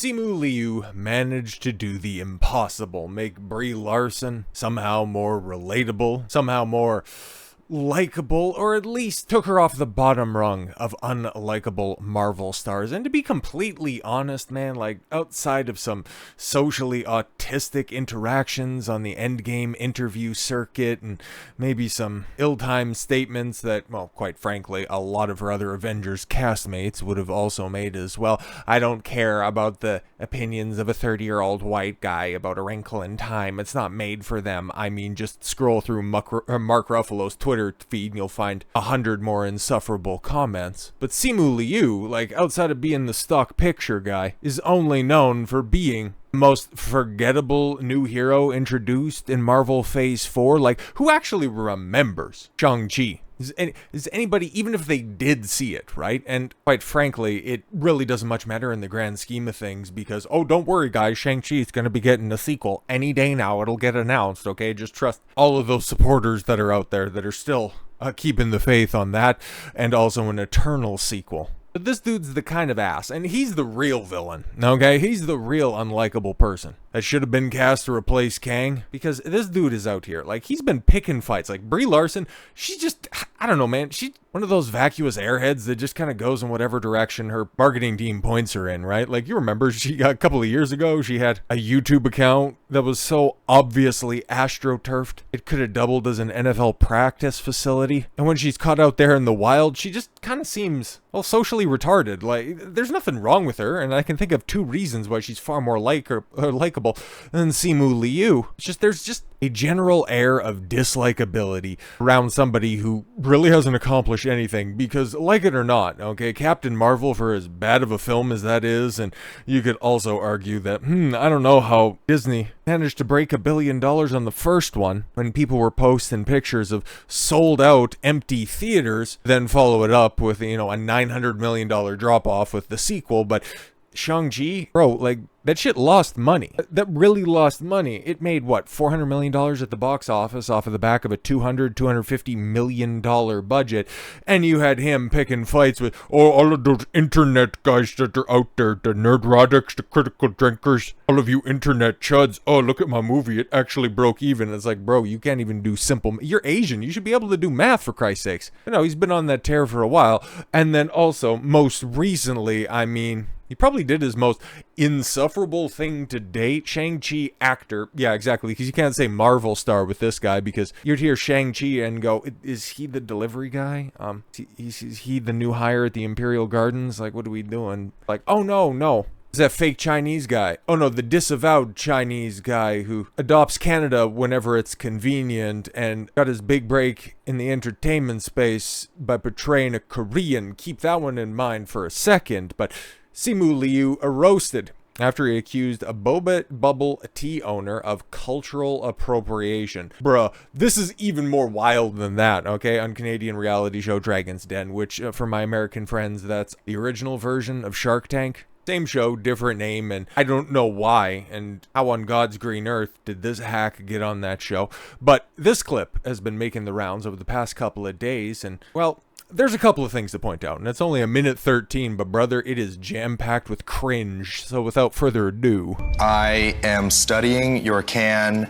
Simu Liu managed to do the impossible, make Brie Larson somehow more relatable, somehow more likable, or at least took her off the bottom rung of unlikable Marvel stars. And to be completely honest, man, like, outside of some socially autistic interactions on the Endgame interview circuit and maybe some ill-timed statements that, well, quite frankly, a lot of her other Avengers castmates would have also made as well. I don't care about the opinions of a 30-year-old white guy about A Wrinkle in Time. It's not made for them. I mean, just scroll through Mark Ruffalo's Twitter feed and you'll find 100 more insufferable comments. But Simu Liu, like, outside of being the stock picture guy, is only known for being the most forgettable new hero introduced in Marvel Phase 4. Like, who actually remembers Shang Chi? Is anybody, even if they did see it, right? And quite frankly, it really doesn't much matter in the grand scheme of things because, oh, don't worry, guys, Shang-Chi is going to be getting a sequel any day now. It'll get announced, okay? Just trust all of those supporters that are out there that are still keeping the faith on that, and also an Eternal sequel. But this dude's the kind of ass, and he's the real villain, okay? He's the real unlikable person that should have been cast to replace Kang, because this dude is out here. Like, he's been picking fights. Like, Brie Larson, she just, I don't know, man. She's one of those vacuous airheads that just kind of goes in whatever direction her marketing team points her in, right? Like, you remember, a couple of years ago, she had a YouTube account that was so obviously astroturfed, it could have doubled as an NFL practice facility. And when she's caught out there in the wild, she just kind of seems, well, socially retarded. Like, there's nothing wrong with her, and I can think of two reasons why she's far more likable than Simu Liu. It's just, there's just a general air of dislikability around somebody who really hasn't accomplished anything, because, like it or not, okay, Captain Marvel, for as bad of a film as that is, and you could also argue that, I don't know how Disney managed to break $1 billion on the first one when people were posting pictures of sold out empty theaters, then follow it up with, you know, a $900 million drop off with the sequel. But Shang-Chi, bro, like, that shit lost money. That really lost money. It made, what, $400 million at the box office off of the back of a $250 million budget. And you had him picking fights with, oh, all of those internet guys that are out there, the nerdrotics, the critical drinkers, all of you internet chuds. Oh, look at my movie. It actually broke even. It's like, bro, you can't even do simple. You're Asian. You should be able to do math, for Christ's sakes. You know, he's been on that tear for a while. And then also, most recently, I mean, he probably did his most insufferable thing to date. Shang-Chi actor. Yeah, exactly. Because you can't say Marvel star with this guy, because you'd hear Shang-Chi and go, is he the delivery guy? Is he the new hire at the Imperial Gardens? Like, what are we doing? Like, oh, no. Is that fake Chinese guy? Oh no, the disavowed Chinese guy who adopts Canada whenever it's convenient and got his big break in the entertainment space by portraying a Korean. Keep that one in mind for a second. But Simu Liu roasted after he accused a Boba Bubble Tea owner of cultural appropriation. Bruh, this is even more wild than that, okay? On Canadian reality show Dragon's Den, which, for my American friends, that's the original version of Shark Tank. Same show, different name, and I don't know why and how on God's green earth did this hack get on that show. But this clip has been making the rounds over the past couple of days, and, well, there's a couple of things to point out, and it's only a minute 13, but brother, it is jam-packed with cringe. So without further ado, I am studying your can,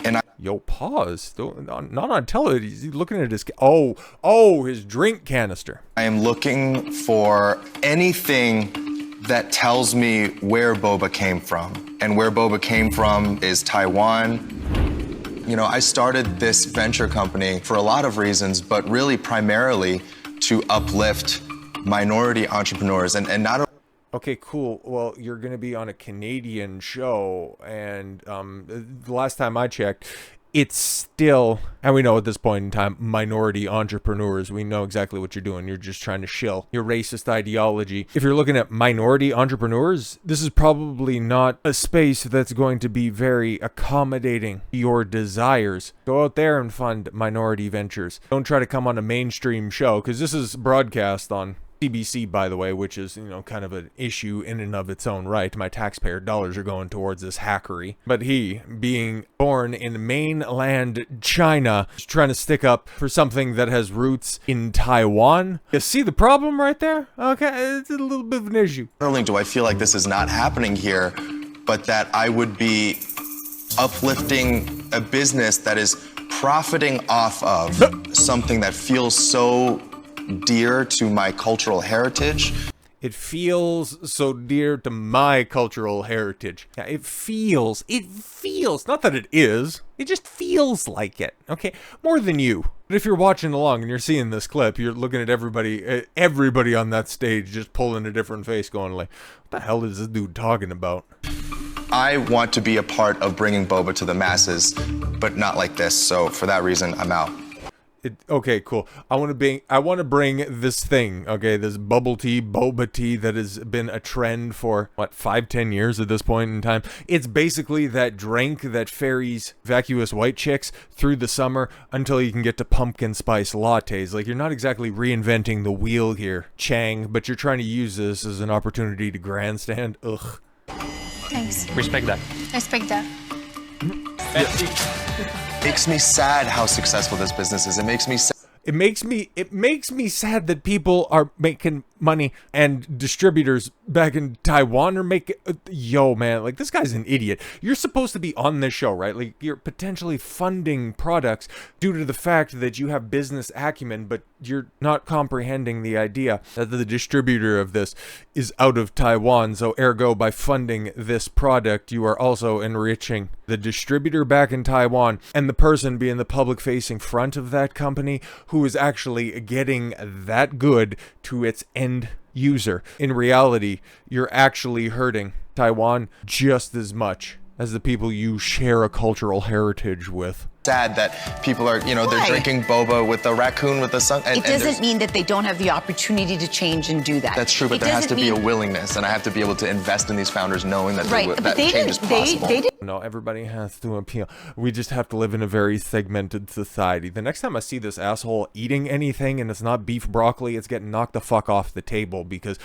and Yo, pause. Not on television. He's looking at his... Oh, his drink canister. I am looking for anything that tells me where boba came from. And where boba came from is Taiwan. You know, I started this venture company for a lot of reasons, but really primarily to uplift minority entrepreneurs and not... Okay, cool. Well, you're going to be on a Canadian show, and the last time I checked, it's still, and we know at this point in time, minority entrepreneurs. We know exactly what you're doing. You're just trying to shill your racist ideology. If you're looking at minority entrepreneurs, this is probably not a space that's going to be very accommodating to your desires. Go out there and fund minority ventures. Don't try to come on a mainstream show, because this is broadcast on CBC, by the way, which is, kind of an issue in and of its own right. My taxpayer dollars are going towards this hackery. But he, being born in mainland China, is trying to stick up for something that has roots in Taiwan. You see the problem right there? Okay, it's a little bit of an issue. Not only do I feel like this is not happening here, but that I would be uplifting a business that is profiting off of something that feels so dear to my cultural heritage. It feels so dear to my cultural heritage. Yeah, it feels, not that it is, it just feels like it, okay? More than you. But if you're watching along and you're seeing this clip, you're looking at everybody on that stage just pulling a different face going like, what the hell is this dude talking about? I want to be a part of bringing boba to the masses, but not like this, so for that reason, I'm out. Okay, cool. I want to bring this thing, okay, this bubble tea, boba tea that has been a trend for, 5-10 years at this point in time. It's basically that drink that ferries vacuous white chicks through the summer until you can get to pumpkin spice lattes. Like, you're not exactly reinventing the wheel here, Chang, but you're trying to use this as an opportunity to grandstand. Ugh. Thanks. Respect that. Respect that. Makes me sad how successful this business is. It makes me sad. It makes me sad that people are making money and distributors back in Taiwan are making, yo man, like this guy's an idiot. You're supposed to be on this show, right? Like you're potentially funding products due to the fact that you have business acumen, but you're not comprehending the idea that the distributor of this is out of Taiwan. So ergo, by funding this product, you are also enriching the distributor back in Taiwan and the person being the public facing front of that company who is actually getting that good to its end user. In reality, you're actually hurting Taiwan just as much as the people you share a cultural heritage with. Sad that people are, they're drinking boba with a raccoon with a sun. It doesn't mean that they don't have the opportunity to change and do that. That's true, but there has to be a willingness, and I have to be able to invest in these founders knowing that, that change is possible. No, everybody has to appeal. We just have to live in a very segmented society. The next time I see this asshole eating anything and it's not beef broccoli, it's getting knocked the fuck off the table because,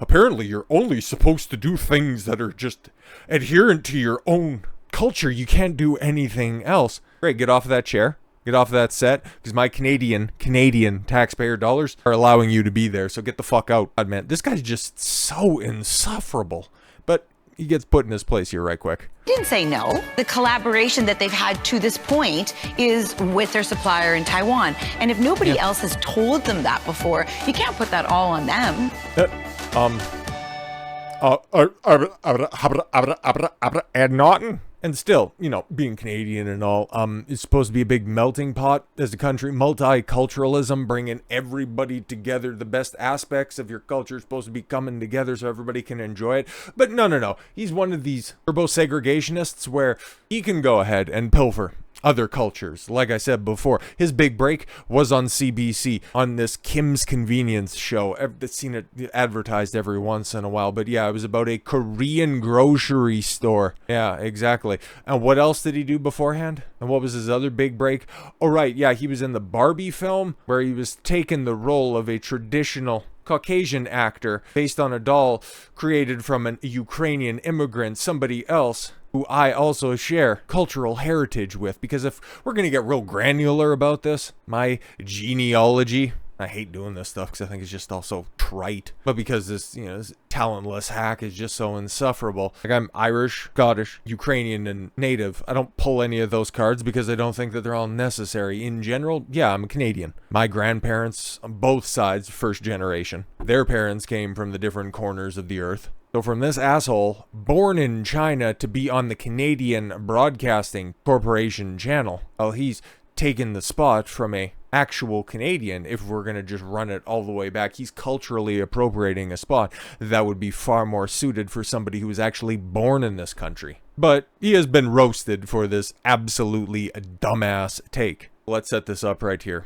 apparently you're only supposed to do things that are just adherent to your own culture. You can't do anything else. Great, get off of that chair. Get off of that set, because my Canadian taxpayer dollars are allowing you to be there, so get the fuck out. God, man, this guy's just so insufferable. But he gets put in his place here right quick. Didn't say no. The collaboration that they've had to this point is with their supplier in Taiwan. And if nobody else has told them that before, you can't put that all on them. And Naughton. And still, being Canadian and all, is supposed to be a big melting pot as a country. Multiculturalism, bringing everybody together. The best aspects of your culture is supposed to be coming together so everybody can enjoy it. But no. He's one of these turbo-segregationists where he can go ahead and pilfer other cultures. Like I said before, his big break was on CBC on this Kim's Convenience show. I've seen it advertised every once in a while, but yeah, it was about a Korean grocery store. Yeah, exactly. And what else did he do beforehand? And what was his other big break? Oh, right, yeah, he was in the Barbie film where he was taking the role of a traditional Caucasian actor based on a doll created from a Ukrainian immigrant, somebody else who I also share cultural heritage with. Because if we're going to get real granular about this, my genealogy, I hate doing this stuff because I think it's just also trite, but because this, this talentless hack is just so insufferable. Like, I'm Irish, Scottish, Ukrainian, and Native. I don't pull any of those cards because I don't think that they're all necessary. In general, yeah, I'm a Canadian. My grandparents on both sides, first generation. Their parents came from the different corners of the earth. So from this asshole, born in China, to be on the Canadian Broadcasting Corporation channel, well, he's taken the spot from a actual Canadian. If we're going to just run it all the way back, he's culturally appropriating a spot that would be far more suited for somebody who was actually born in this country. But he has been roasted for this absolutely dumbass take. Let's set this up right here.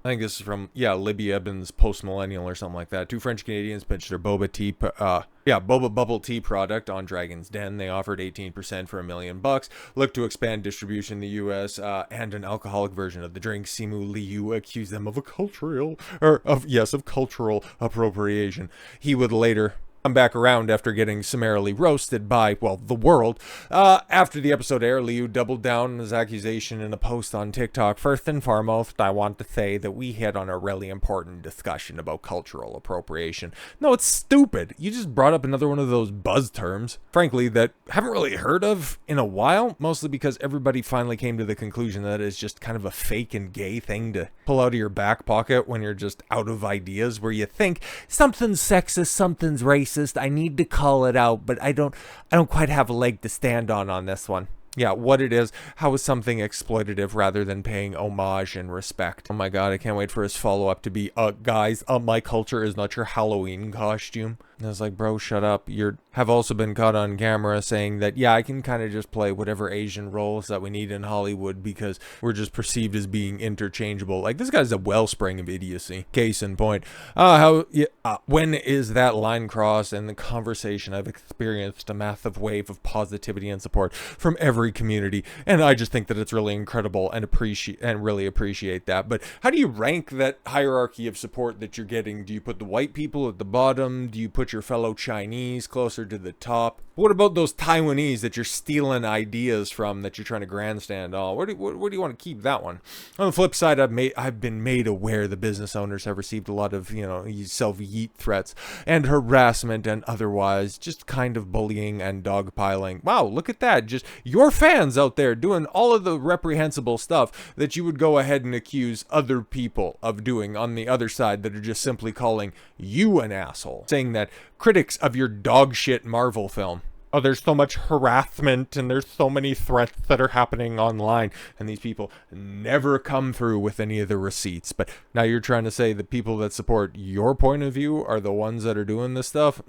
I think this is from, yeah, Libby Evans, Post-Millennial or something like that. 2 French Canadians pitched their Boba Tea, Boba Bubble Tea product on Dragon's Den. They offered 18% for $1 million. Looked to expand distribution in the U.S. And an alcoholic version of the drink. Simu Liu accused them of cultural appropriation. He would later come back around after getting summarily roasted by, well, the world. After the episode aired, Liu doubled down on his accusation in a post on TikTok. First and foremost, I want to say that we hit on a really important discussion about cultural appropriation. No, it's stupid. You just brought up another one of those buzz terms, frankly, that I haven't really heard of in a while, mostly because everybody finally came to the conclusion that it's just kind of a fake and gay thing to pull out of your back pocket when you're just out of ideas, where you think something's sexist, something's racist, I need to call it out, but I don't quite have a leg to stand on this one. Yeah, what it is, how is something exploitative rather than paying homage and respect? Oh my god, I can't wait for his follow-up to be, guys, my culture is not your Halloween costume. And I was like, bro, shut up. Have also been caught on camera saying that, yeah, I can kind of just play whatever Asian roles that we need in Hollywood because we're just perceived as being interchangeable. Like, this guy's a wellspring of idiocy. Case in point. When is that line crossed? In the conversation, I've experienced a massive wave of positivity and support from every community, and I just think that it's really incredible and really appreciate that. But how do you rank that hierarchy of support that you're getting? Do you put the white people at the bottom? Do you put your fellow Chinese closer to the top? What about those Taiwanese that you're stealing ideas from, that you're trying to grandstand on? Where do you want to keep that one? On the flip side, I've been made aware the business owners have received a lot of, self-yeet threats and harassment and otherwise just kind of bullying and dogpiling. Wow, look at that. Just your fans out there doing all of the reprehensible stuff that you would go ahead and accuse other people of doing on the other side, that are just simply calling you an asshole, saying that critics of your dog shit Marvel film, oh, there's so much harassment and there's so many threats that are happening online, and these people never come through with any of the receipts. But now you're trying to say the people that support your point of view are the ones that are doing this stuff?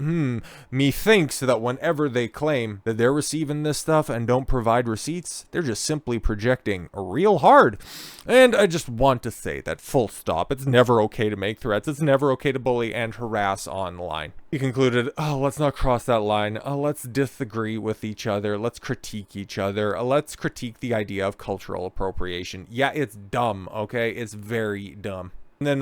Methinks that whenever they claim that they're receiving this stuff and don't provide receipts, they're just simply projecting real hard. And I just want to say that, full stop. It's never okay to make threats. It's never okay to bully and harass online. He concluded, let's not cross that line. Let's disagree with each other. Let's critique each other. Let's critique the idea of cultural appropriation. Yeah, it's dumb, okay? It's very dumb. And then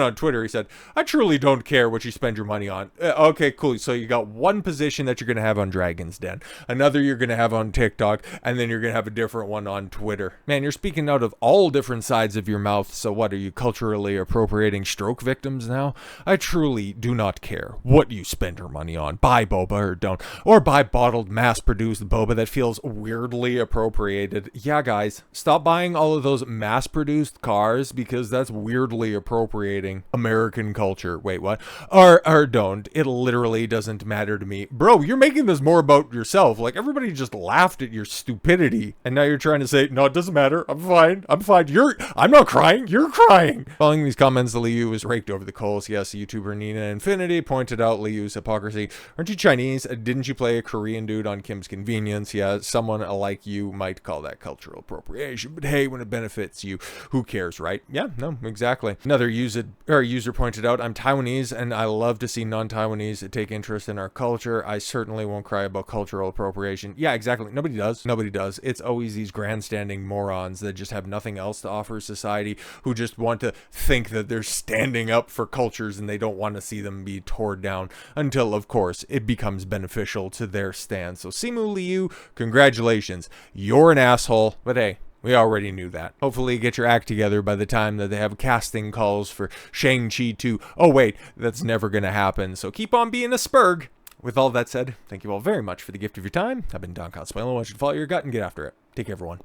on Twitter, he said, I truly don't care what you spend your money on. Okay, cool. So you got one position that you're going to have on Dragon's Den, another you're going to have on TikTok, and then you're going to have a different one on Twitter. Man, you're speaking out of all different sides of your mouth. So what, are you culturally appropriating stroke victims now? I truly do not care what you spend your money on. Buy boba or don't. Or buy bottled, mass-produced boba that feels weirdly appropriated. Yeah, guys, stop buying all of those mass-produced cars because that's weirdly appropriating American culture. Wait, what? Or don't. It literally doesn't matter to me. Bro, you're making this more about yourself. Like, everybody just laughed at your stupidity, and now you're trying to say, no, it doesn't matter. I'm fine. I'm not crying. You're crying. Following these comments, Liu was raked over the coals. Yes, YouTuber Nina Infinity pointed out Liu's hypocrisy. Aren't you Chinese? Didn't you play a Korean dude on Kim's Convenience? Yeah, someone like you might call that cultural appropriation, but hey, when it benefits you, who cares, right? Yeah, no, exactly. Another user pointed out, I'm Taiwanese and I love to see non-Taiwanese take interest in our culture. I certainly won't cry about cultural appropriation. Yeah, exactly. Nobody does. It's always these grandstanding morons that just have nothing else to offer society, who just want to think that they're standing up for cultures and they don't want to see them be torn down until, of course, it becomes beneficial to their stand. So Simu Liu, congratulations. You're an asshole, but hey, we already knew that. Hopefully get your act together by the time that they have casting calls for Shang Chi 2. Oh wait, that's never gonna happen, so keep on being a spurg. With all that said, thank you all very much for the gift of your time. I've been Don Cosplay. I want you to follow your gut and get after it. Take care, everyone.